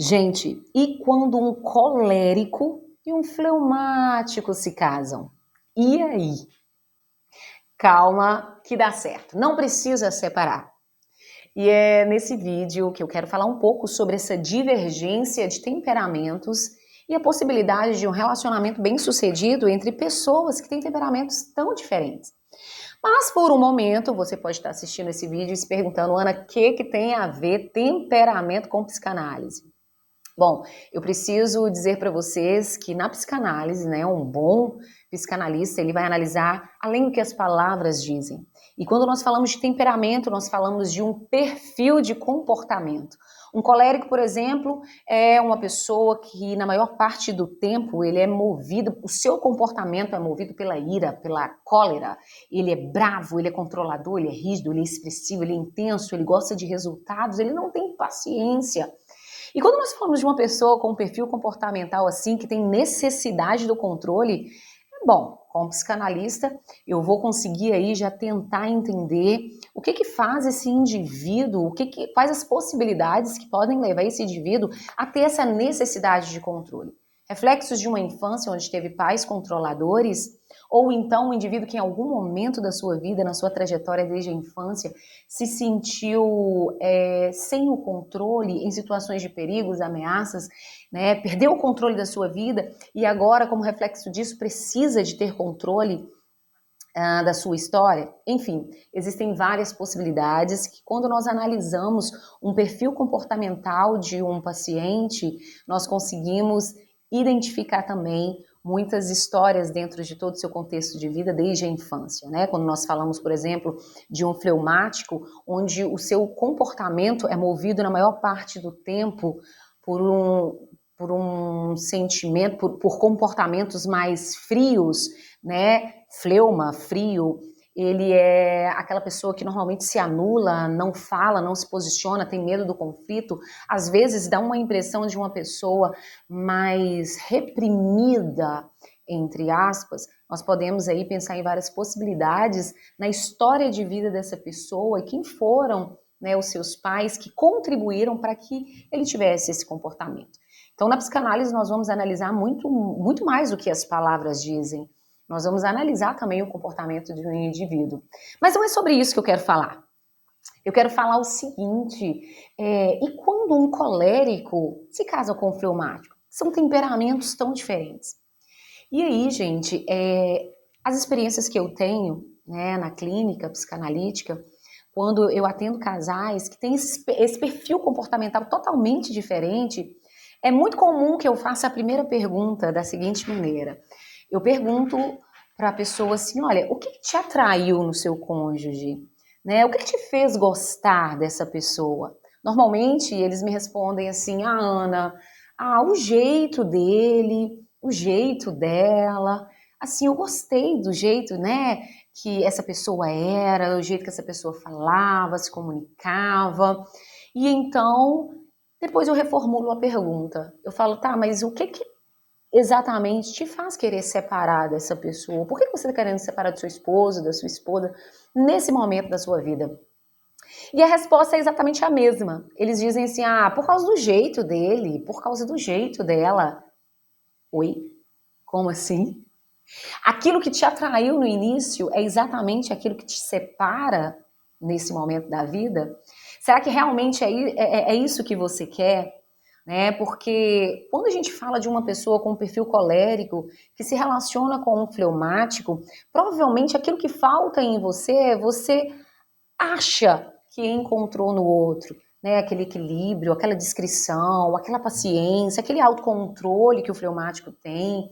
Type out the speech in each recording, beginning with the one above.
Gente, e quando um colérico e um fleumático se casam? E aí? Calma que dá certo, não precisa separar. E é nesse vídeo que eu quero falar um pouco sobre essa divergência de temperamentos e a possibilidade de um relacionamento bem-sucedido entre pessoas que têm temperamentos tão diferentes. Mas por um momento você pode estar assistindo esse vídeo e se perguntando, Ana, o que tem a ver temperamento com psicanálise? Bom, eu preciso dizer para vocês que na psicanálise, né, um bom psicanalista, ele vai analisar além do que as palavras dizem. E quando nós falamos de temperamento, nós falamos de um perfil de comportamento. Um colérico, por exemplo, é uma pessoa que na maior parte do tempo ele é movido, o seu comportamento é movido pela ira, pela cólera. Ele é bravo, ele é controlador, ele é rígido, ele é expressivo, ele é intenso, ele gosta de resultados, ele não tem paciência. E quando nós falamos de uma pessoa com um perfil comportamental assim, que tem necessidade do controle, bom, como psicanalista, eu vou conseguir aí já tentar entender o que faz esse indivíduo, quais as possibilidades que podem levar esse indivíduo a ter essa necessidade de controle. Reflexos de uma infância onde teve pais controladores, ou então um indivíduo que em algum momento da sua vida, na sua trajetória desde a infância, se sentiu sem o controle em situações de perigos, ameaças, né? Perdeu o controle da sua vida e agora, como reflexo disso, precisa de ter controle da sua história. Enfim, existem várias possibilidades que quando nós analisamos um perfil comportamental de um paciente, nós conseguimos identificar também muitas histórias dentro de todo o seu contexto de vida desde a infância, né? Quando nós falamos, por exemplo, de um fleumático, onde o seu comportamento é movido na maior parte do tempo por um sentimento, por comportamentos mais frios, né? Fleuma, frio, ele é aquela pessoa que normalmente se anula, não fala, não se posiciona, tem medo do conflito. Às vezes dá uma impressão de uma pessoa mais reprimida, entre aspas. Nós podemos aí pensar em várias possibilidades na história de vida dessa pessoa e quem foram, né, os seus pais que contribuíram para que ele tivesse esse comportamento. Então, na psicanálise, nós vamos analisar muito mais do que as palavras dizem. Nós vamos analisar também o comportamento de um indivíduo. Mas não é sobre isso que eu quero falar. Eu quero falar o seguinte, e quando um colérico se casa com um fleumático? São temperamentos tão diferentes. E aí, gente, as experiências que eu tenho, né, na clínica psicanalítica, quando eu atendo casais que têm esse perfil comportamental totalmente diferente, é muito comum que eu faça a primeira pergunta da seguinte maneira. Eu pergunto para a pessoa assim, olha, o que te atraiu no seu cônjuge? Né? O que te fez gostar dessa pessoa? Normalmente eles me respondem assim, Ana, o jeito dele, o jeito dela, assim, eu gostei do jeito, né, que essa pessoa era, o jeito que essa pessoa falava, se comunicava, e então depois eu reformulo a pergunta. Eu falo, tá, mas o que exatamente te faz querer separar dessa pessoa? Por que você está querendo separar do seu esposo, da sua esposa, nesse momento da sua vida? E a resposta é exatamente a mesma. Eles dizem assim, por causa do jeito dele, por causa do jeito dela. Oi? Como assim? Aquilo que te atraiu no início é exatamente aquilo que te separa nesse momento da vida? Será que realmente é isso que você quer? Né? Porque quando a gente fala de uma pessoa com um perfil colérico que se relaciona com um fleumático, provavelmente aquilo que falta em você acha que encontrou no outro, né? Aquele equilíbrio, aquela discrição, aquela paciência, aquele autocontrole que o fleumático tem.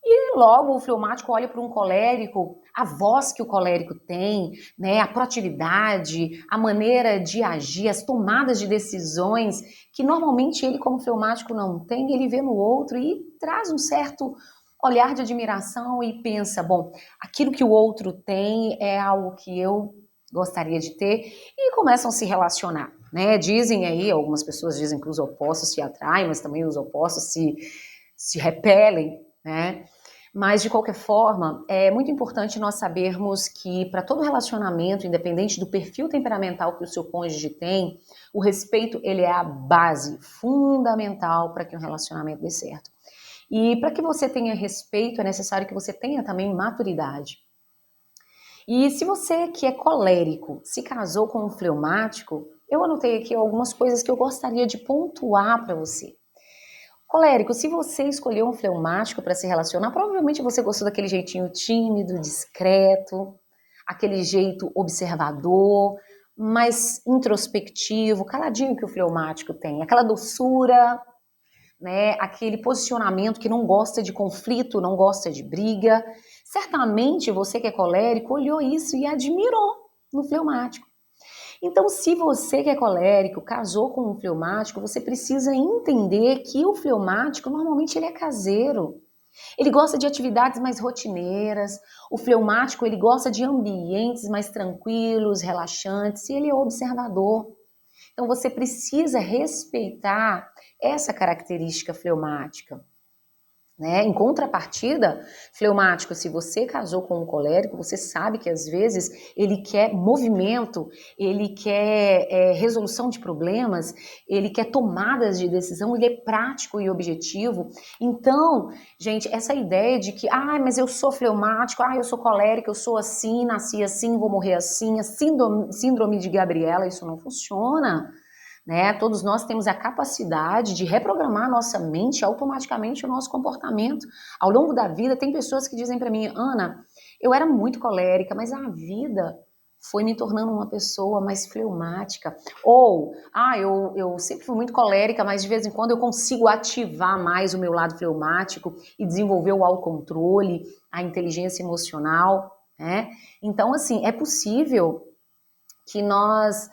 E logo o fleumático olha para um colérico, a voz que o colérico tem, né, a proatividade, a maneira de agir, as tomadas de decisões, que normalmente ele como fleumático não tem, ele vê no outro e traz um certo olhar de admiração e pensa, bom, aquilo que o outro tem é algo que eu gostaria de ter, e começam a se relacionar, né? Dizem aí, algumas pessoas dizem que os opostos se atraem, mas também os opostos se repelem, né? Mas, de qualquer forma, é muito importante nós sabermos que para todo relacionamento, independente do perfil temperamental que o seu cônjuge tem, o respeito ele é a base fundamental para que um relacionamento dê certo. E para que você tenha respeito, é necessário que você tenha também maturidade. E se você que é colérico se casou com um fleumático, eu anotei aqui algumas coisas que eu gostaria de pontuar para você. Colérico, se você escolheu um fleumático para se relacionar, provavelmente você gostou daquele jeitinho tímido, discreto, aquele jeito observador, mais introspectivo, caladinho que o fleumático tem, aquela doçura, né, aquele posicionamento que não gosta de conflito, não gosta de briga. Certamente você que é colérico olhou isso e admirou no fleumático. Então, se você que é colérico casou com um fleumático, você precisa entender que o fleumático normalmente ele é caseiro. Ele gosta de atividades mais rotineiras. O fleumático ele gosta de ambientes mais tranquilos, relaxantes, e ele é observador. Então, você precisa respeitar essa característica fleumática. Né? Em contrapartida, fleumático, se você casou com um colérico, você sabe que às vezes ele quer movimento, ele quer resolução de problemas, ele quer tomadas de decisão, ele é prático e objetivo. Então, gente, essa ideia de que, mas eu sou fleumático, eu sou colérico, eu sou assim, nasci assim, vou morrer assim, a síndrome de Gabriela, isso não funciona. Né? Todos nós temos a capacidade de reprogramar nossa mente automaticamente o nosso comportamento. Ao longo da vida, tem pessoas que dizem para mim, Ana, eu era muito colérica, mas a vida foi me tornando uma pessoa mais fleumática. Ou, eu sempre fui muito colérica, mas de vez em quando eu consigo ativar mais o meu lado fleumático e desenvolver o autocontrole, a inteligência emocional. Né? Então, assim, é possível que nós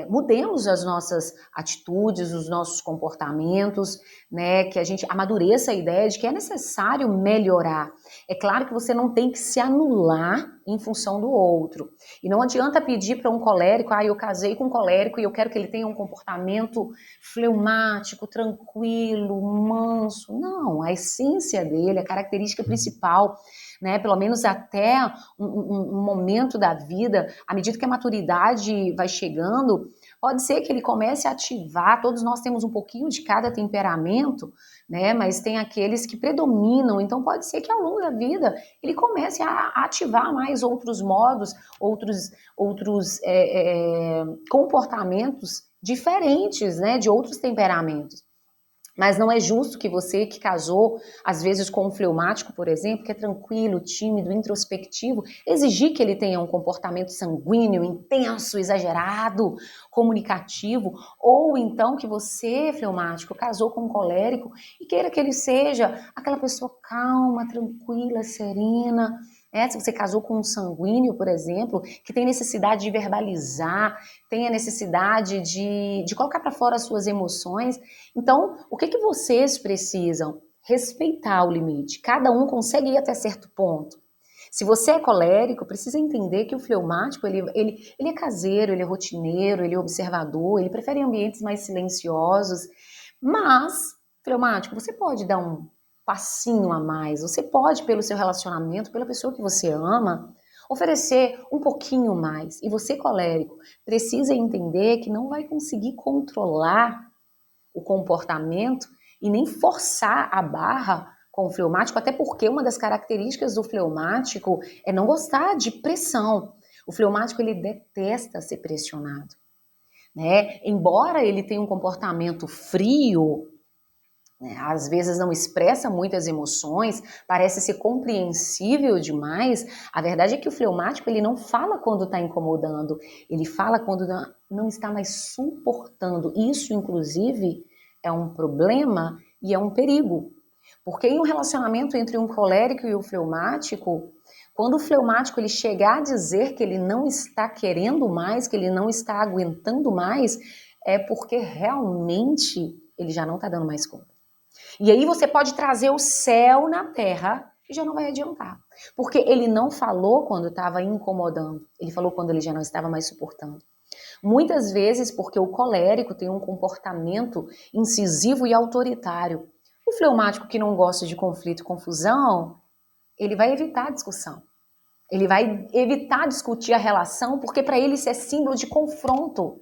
mudemos as nossas atitudes, os nossos comportamentos, né, que a gente amadureça a ideia de que é necessário melhorar. É claro que você não tem que se anular em função do outro. E não adianta pedir para um colérico, eu casei com um colérico e eu quero que ele tenha um comportamento fleumático, tranquilo, manso. Não, a essência dele, a característica principal, né, pelo menos até um momento da vida, à medida que a maturidade vai chegando, pode ser que ele comece a ativar, todos nós temos um pouquinho de cada temperamento, né, mas tem aqueles que predominam, então pode ser que ao longo da vida ele comece a ativar mais outros modos, outros comportamentos diferentes, né, de outros temperamentos. Mas não é justo que você que casou, às vezes com um fleumático, por exemplo, que é tranquilo, tímido, introspectivo, exigir que ele tenha um comportamento sanguíneo, intenso, exagerado, comunicativo, ou então que você, fleumático, casou com um colérico e queira que ele seja aquela pessoa calma, tranquila, serena. Se você casou com um sanguíneo, por exemplo, que tem necessidade de verbalizar, tem a necessidade de colocar para fora as suas emoções. Então, o que vocês precisam? Respeitar o limite. Cada um consegue ir até certo ponto. Se você é colérico, precisa entender que o fleumático, ele é caseiro, ele é rotineiro, ele é observador, ele prefere ambientes mais silenciosos. Mas, fleumático, você pode dar um passinho a mais. Você pode, pelo seu relacionamento, pela pessoa que você ama, oferecer um pouquinho mais. E você, colérico, precisa entender que não vai conseguir controlar o comportamento e nem forçar a barra com o fleumático, até porque uma das características do fleumático é não gostar de pressão. O fleumático, ele detesta ser pressionado, né? Embora ele tenha um comportamento frio, né, às vezes não expressa muitas emoções, parece ser compreensível demais, a verdade é que o fleumático ele não fala quando está incomodando, ele fala quando não está mais suportando. Isso, inclusive, é um problema e é um perigo. Porque em um relacionamento entre um colérico e um fleumático, quando o fleumático ele chegar a dizer que ele não está querendo mais, que ele não está aguentando mais, é porque realmente ele já não está dando mais conta. E aí você pode trazer o céu na terra e já não vai adiantar. Porque ele não falou quando estava incomodando, ele falou quando ele já não estava mais suportando. Muitas vezes porque o colérico tem um comportamento incisivo e autoritário. O fleumático que não gosta de conflito e confusão, ele vai evitar a discussão. Ele vai evitar discutir a relação, porque para ele isso é símbolo de confronto.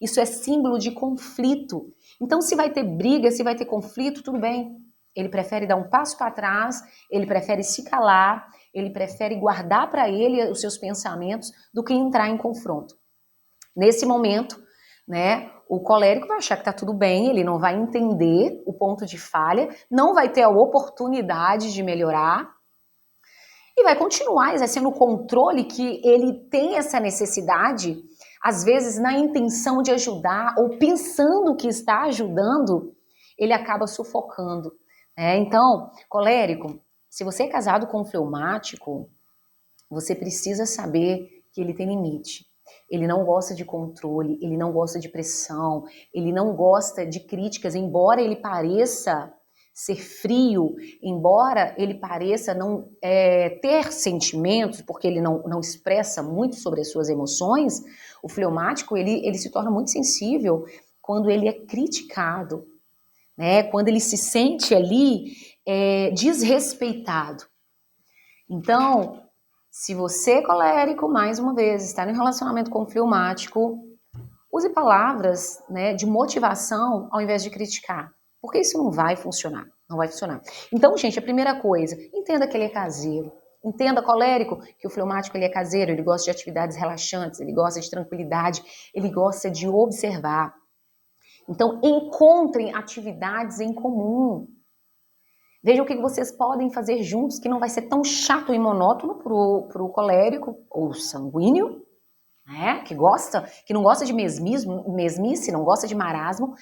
Isso é símbolo de conflito. Então, se vai ter briga, se vai ter conflito, tudo bem. Ele prefere dar um passo para trás, ele prefere se calar, ele prefere guardar para ele os seus pensamentos do que entrar em confronto. Nesse momento, né, o colérico vai achar que tá tudo bem, ele não vai entender o ponto de falha, não vai ter a oportunidade de melhorar e vai continuar exercendo o controle que ele tem essa necessidade, às vezes na intenção de ajudar ou pensando que está ajudando, ele acaba sufocando. Então, colérico, se você é casado com um fleumático, você precisa saber que ele tem limite. Ele não gosta de controle, ele não gosta de pressão, ele não gosta de críticas, embora ele pareça ser frio, embora ele pareça não ter sentimentos, porque ele não expressa muito sobre as suas emoções, o fleumático ele se torna muito sensível quando ele é criticado, né? Quando ele se sente ali desrespeitado. Então, se você, colérico, mais uma vez, está em relacionamento com o fleumático, use palavras, né, de motivação ao invés de criticar. Porque isso não vai funcionar. Não vai funcionar. Então, gente, a primeira coisa, entenda que ele é caseiro. Entenda, colérico, que o fleumático ele é caseiro, ele gosta de atividades relaxantes, ele gosta de tranquilidade, ele gosta de observar. Então, encontrem atividades em comum. Vejam o que vocês podem fazer juntos, que não vai ser tão chato e monótono pro colérico ou sanguíneo, né? Que não gosta de mesmice, não gosta de marasmo,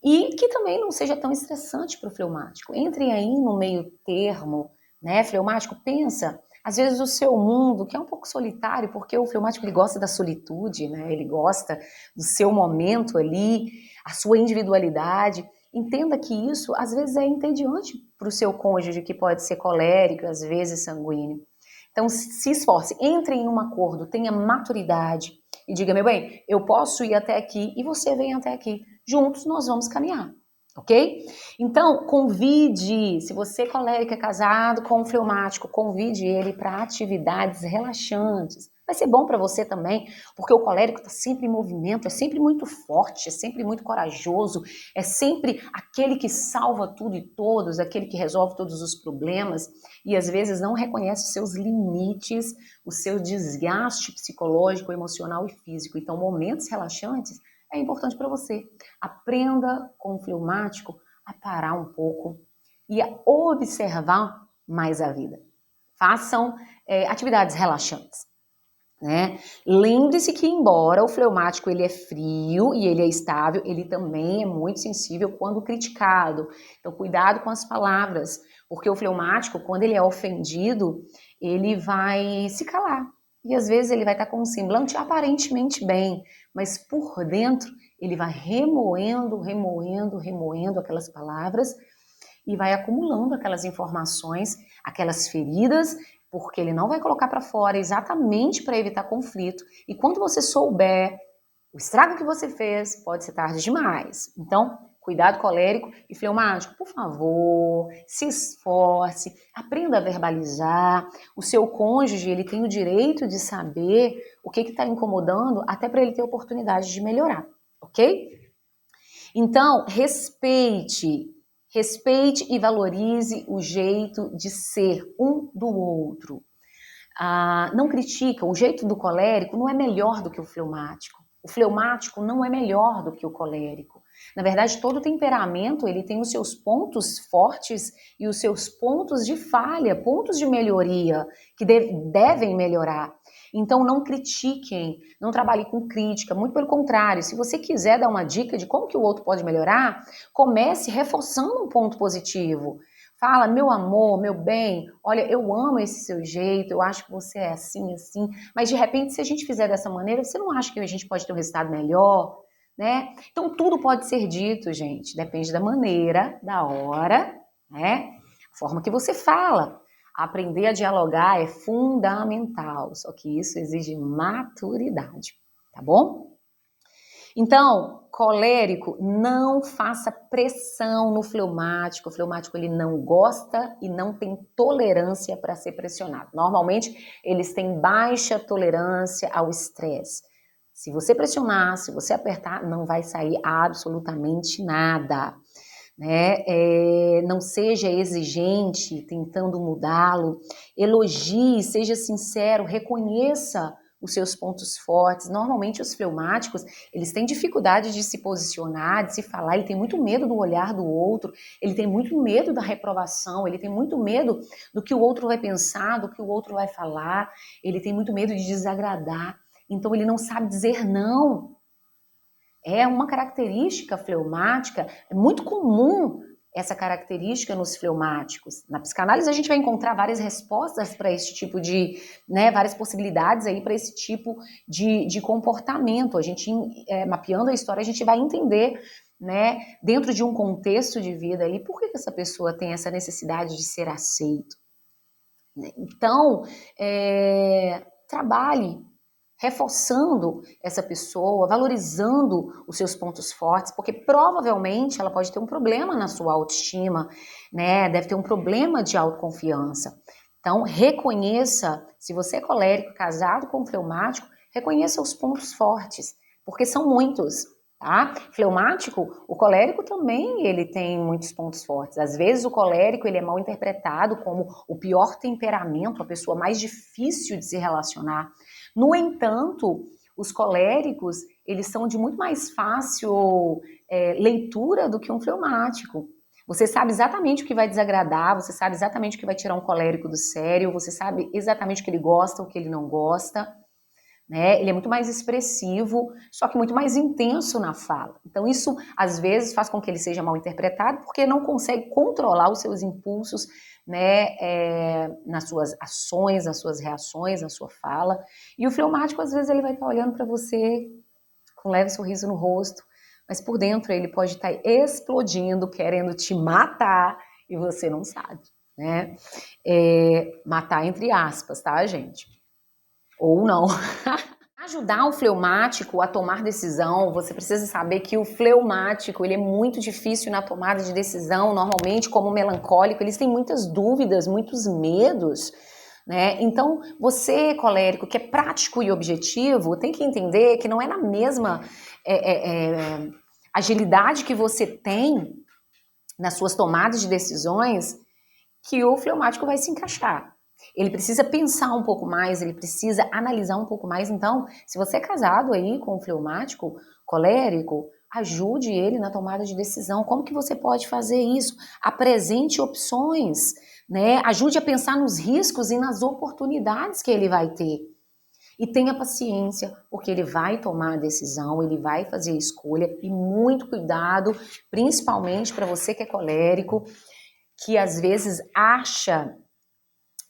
e que também não seja tão estressante para o fleumático. Entrem aí no meio termo, né? Fleumático, pensa, às vezes o seu mundo, que é um pouco solitário, porque o fleumático ele gosta da solitude, né? Ele gosta do seu momento ali, a sua individualidade. Entenda que isso, às vezes, é entediante para o seu cônjuge, que pode ser colérico, às vezes sanguíneo. Então, se esforce, entre em um acordo, tenha maturidade e diga, meu bem, eu posso ir até aqui e você vem até aqui. Juntos nós vamos caminhar, ok? Então, convide, se você, colérico, é casado com um fleumático, convide ele para atividades relaxantes. Vai ser bom para você também, porque o colérico está sempre em movimento, é sempre muito forte, é sempre muito corajoso, é sempre aquele que salva tudo e todos, aquele que resolve todos os problemas e às vezes não reconhece os seus limites, o seu desgaste psicológico, emocional e físico. Então, momentos relaxantes é importante para você. Aprenda com o fleumático a parar um pouco e a observar mais a vida. Façam atividades relaxantes. Né? Lembre-se que embora o fleumático ele é frio e ele é estável, ele também é muito sensível quando criticado. Então cuidado com as palavras, porque o fleumático, quando ele é ofendido, ele vai se calar. E às vezes ele vai estar com um semblante aparentemente bem, mas por dentro ele vai remoendo aquelas palavras e vai acumulando aquelas informações, aquelas feridas, porque ele não vai colocar para fora exatamente para evitar conflito. E quando você souber o estrago que você fez, pode ser tarde demais. Então, cuidado colérico e fleumático, por favor, se esforce, aprenda a verbalizar. O seu cônjuge, ele tem o direito de saber o que está incomodando, até para ele ter oportunidade de melhorar, ok? Então, respeite e valorize o jeito de ser um do outro. Não critica, o jeito do colérico não é melhor do que o fleumático. O fleumático não é melhor do que o colérico. Na verdade, todo temperamento ele tem os seus pontos fortes e os seus pontos de falha, pontos de melhoria, que devem melhorar. Então não critiquem, não trabalhem com crítica, muito pelo contrário, se você quiser dar uma dica de como que o outro pode melhorar, comece reforçando um ponto positivo. Fala, meu amor, meu bem, olha, eu amo esse seu jeito, eu acho que você é assim, assim, mas de repente se a gente fizer dessa maneira, você não acha que a gente pode ter um resultado melhor, né? Então tudo pode ser dito, gente, depende da maneira, da hora, né? A forma que você fala. Aprender a dialogar é fundamental, só que isso exige maturidade, tá bom? Então, colérico, não faça pressão no fleumático. O fleumático ele não gosta e não tem tolerância para ser pressionado. Normalmente, eles têm baixa tolerância ao estresse. Se você pressionar, se você apertar, não vai sair absolutamente nada. Né? Não seja exigente tentando mudá-lo. Elogie, seja sincero, reconheça os seus pontos fortes. Normalmente os fleumáticos, eles têm dificuldade de se posicionar, de se falar, ele tem muito medo do olhar do outro, ele tem muito medo da reprovação, ele tem muito medo do que o outro vai pensar, do que o outro vai falar, ele tem muito medo de desagradar, então ele não sabe dizer não. É uma característica fleumática, é muito comum essa característica nos fleumáticos. Na psicanálise a gente vai encontrar várias respostas para esse tipo de, né, várias possibilidades aí para esse tipo de comportamento. A gente, mapeando a história, a gente vai entender, né, dentro de um contexto de vida aí, por que essa pessoa tem essa necessidade de ser aceito. Então, trabalhe reforçando essa pessoa, valorizando os seus pontos fortes, porque provavelmente ela pode ter um problema na sua autoestima, né? Deve ter um problema de autoconfiança. Então, reconheça, se você é colérico, casado com fleumático, reconheça os pontos fortes, porque são muitos, tá? Fleumático, o colérico também, ele tem muitos pontos fortes. Às vezes o colérico, ele é mal interpretado como o pior temperamento, a pessoa mais difícil de se relacionar. No entanto, os coléricos, eles são de muito mais fácil leitura do que um fleumático. Você sabe exatamente o que vai desagradar, você sabe exatamente o que vai tirar um colérico do sério, você sabe exatamente o que ele gosta, o que ele não gosta, né? Ele é muito mais expressivo, só que muito mais intenso na fala. Então isso, às vezes, faz com que ele seja mal interpretado, porque não consegue controlar os seus impulsos, né, nas suas ações, nas suas reações, na sua fala. E o fleumático, às vezes, ele vai estar olhando para você com um leve sorriso no rosto, mas por dentro ele pode estar explodindo, querendo te matar, e você não sabe, né? Matar entre aspas, tá, gente? Ou não. Ajudar o fleumático a tomar decisão, você precisa saber que o fleumático, ele é muito difícil na tomada de decisão, normalmente como o melancólico, eles têm muitas dúvidas, muitos medos, né? Então, você, colérico, que é prático e objetivo, tem que entender que não é na mesma agilidade que você tem nas suas tomadas de decisões que o fleumático vai se encaixar. Ele precisa pensar um pouco mais, ele precisa analisar um pouco mais. Então, se você é casado aí com um fleumático colérico, ajude ele na tomada de decisão. Como que você pode fazer isso? Apresente opções, né? Ajude a pensar nos riscos e nas oportunidades que ele vai ter. E tenha paciência, porque ele vai tomar a decisão, ele vai fazer a escolha. E muito cuidado, principalmente para você que é colérico, que às vezes acha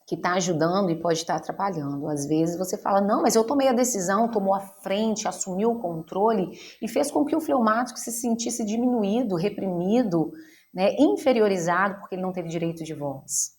que está ajudando e pode estar atrapalhando. Às vezes você fala, não, mas eu tomei a decisão, tomou a frente, assumiu o controle e fez com que o fleumático se sentisse diminuído, reprimido, né, inferiorizado, porque ele não teve direito de voz.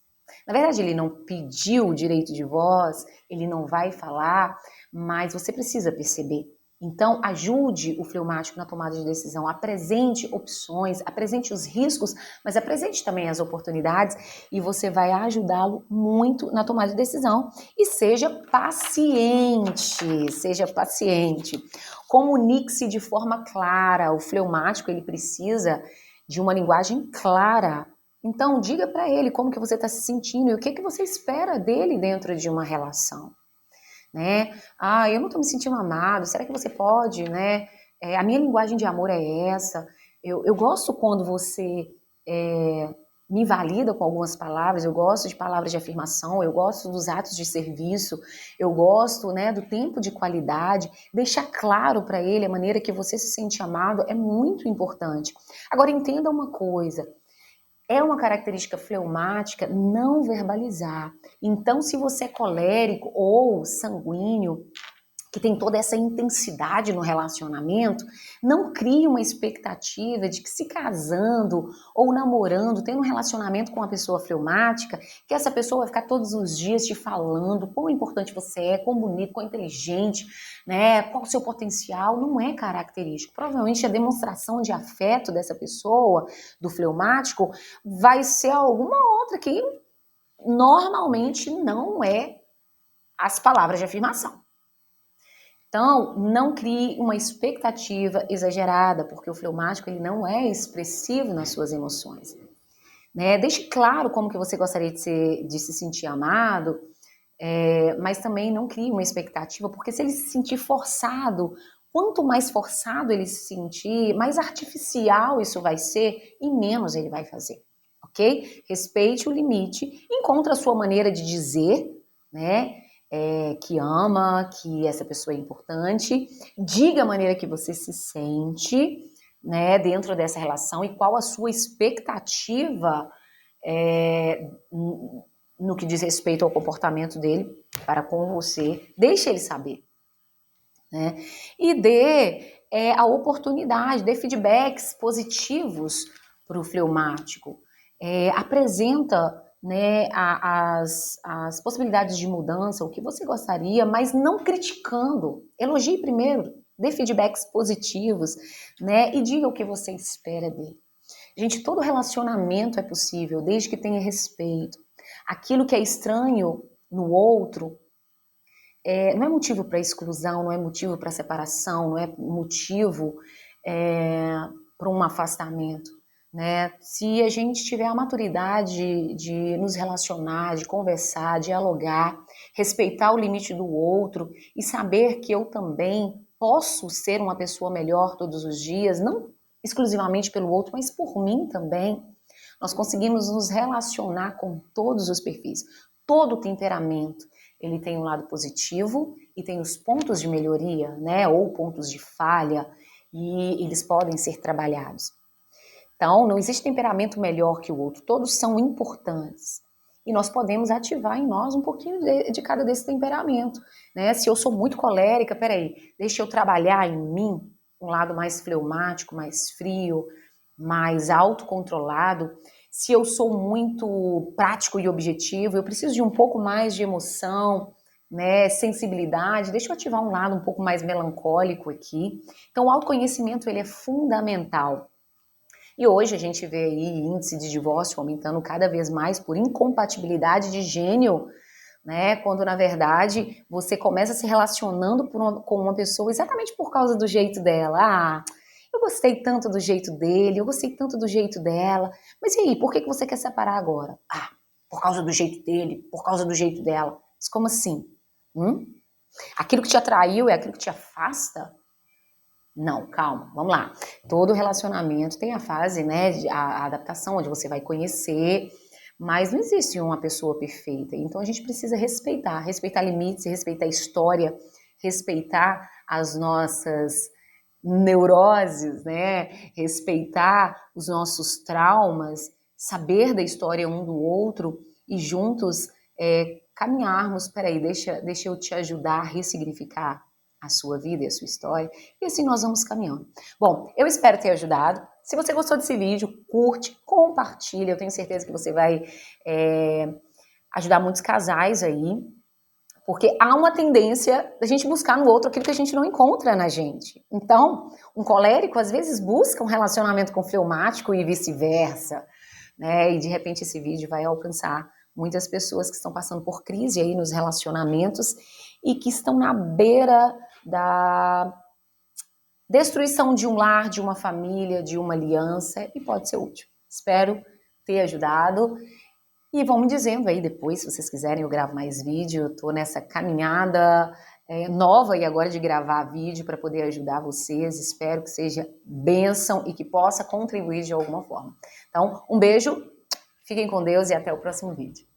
Na verdade, ele não pediu o direito de voz, ele não vai falar, mas você precisa perceber. Então, ajude o fleumático na tomada de decisão, apresente opções, apresente os riscos, mas apresente também as oportunidades e você vai ajudá-lo muito na tomada de decisão. E seja paciente, seja paciente. Comunique-se de forma clara, o fleumático ele precisa de uma linguagem clara. Então, diga para ele como que você está se sentindo e o que que você espera dele dentro de uma relação. Né? Eu não estou me sentindo amado, será que você pode, né? A minha linguagem de amor é essa. Eu gosto quando você me valida com algumas palavras, eu gosto de palavras de afirmação, eu gosto dos atos de serviço, eu gosto, né, do tempo de qualidade. Deixar claro para ele a maneira que você se sente amado é muito importante. Agora, entenda uma coisa. É uma característica fleumática não verbalizar. Então, se você é colérico ou sanguíneo, que que tem toda essa intensidade no relacionamento, não crie uma expectativa de que se casando ou namorando, tendo um relacionamento com uma pessoa fleumática, que essa pessoa vai ficar todos os dias te falando quão importante você é, quão bonito, quão inteligente, né, qual o seu potencial. Não é característico. Provavelmente a demonstração de afeto dessa pessoa, do fleumático, vai ser alguma outra que normalmente não é as palavras de afirmação. Então, não crie uma expectativa exagerada, porque o fleumático ele não é expressivo nas suas emoções. Né? Deixe claro como que você gostaria de se sentir amado, mas também não crie uma expectativa, porque se ele se sentir forçado, quanto mais forçado ele se sentir, mais artificial isso vai ser e menos ele vai fazer, ok? Respeite o limite, encontre a sua maneira de dizer, né? Que ama, que essa pessoa é importante, diga a maneira que você se sente, né, dentro dessa relação e qual a sua expectativa no que diz respeito ao comportamento dele para com você. Deixe ele saber, né? E dê a oportunidade, dê feedbacks positivos para o fleumático. Apresenta, né, as possibilidades de mudança, o que você gostaria, mas não criticando. Elogie primeiro, dê feedbacks positivos, né, e diga o que você espera dele. Gente, todo relacionamento é possível, desde que tenha respeito. Aquilo que é estranho no outro não é motivo para exclusão, não é motivo para separação, não é motivo para um afastamento. Né? Se a gente tiver a maturidade de nos relacionar, de conversar, dialogar, respeitar o limite do outro e saber que eu também posso ser uma pessoa melhor todos os dias, não exclusivamente pelo outro, mas por mim também, nós conseguimos nos relacionar com todos os perfis, todo o temperamento. Ele tem um lado positivo e tem os pontos de melhoria, né, ou pontos de falha, e eles podem ser trabalhados. Então, não existe temperamento melhor que o outro, todos são importantes. E nós podemos ativar em nós um pouquinho de cada desse temperamento, né? Se eu sou muito colérica, peraí, deixa eu trabalhar em mim um lado mais fleumático, mais frio, mais autocontrolado. Se eu sou muito prático e objetivo, eu preciso de um pouco mais de emoção, né, sensibilidade, deixa eu ativar um lado um pouco mais melancólico aqui. Então, o autoconhecimento ele é fundamental. E hoje a gente vê aí índice de divórcio aumentando cada vez mais por incompatibilidade de gênio, né? Quando na verdade você começa se relacionando com uma pessoa exatamente por causa do jeito dela. Ah, eu gostei tanto do jeito dele, eu gostei tanto do jeito dela. Mas e aí, por que você quer separar agora? Ah, por causa do jeito dele, por causa do jeito dela. Mas como assim? Aquilo que te atraiu é aquilo que te afasta? Não, calma, vamos lá. Todo relacionamento tem a fase, né, a adaptação, onde você vai conhecer, mas não existe uma pessoa perfeita. Então a gente precisa respeitar limites, respeitar a história, respeitar as nossas neuroses, né, respeitar os nossos traumas, saber da história um do outro e juntos caminharmos. Peraí, deixa eu te ajudar a ressignificar a sua vida e a sua história, e assim nós vamos caminhando. Bom, eu espero ter ajudado. Se você gostou desse vídeo, curte, compartilha, eu tenho certeza que você vai ajudar muitos casais aí, porque há uma tendência da gente buscar no outro aquilo que a gente não encontra na gente. Então, um colérico às vezes busca um relacionamento com fleumático e vice-versa, né? E de repente esse vídeo vai alcançar muitas pessoas que estão passando por crise aí nos relacionamentos e que estão na beira da destruição de um lar, de uma família, de uma aliança, e pode ser útil. Espero ter ajudado. E vão me dizendo aí depois, se vocês quiserem, eu gravo mais vídeo. Eu tô nessa caminhada nova e agora de gravar vídeo para poder ajudar vocês. Espero que seja bênção e que possa contribuir de alguma forma. Então, um beijo, fiquem com Deus e até o próximo vídeo.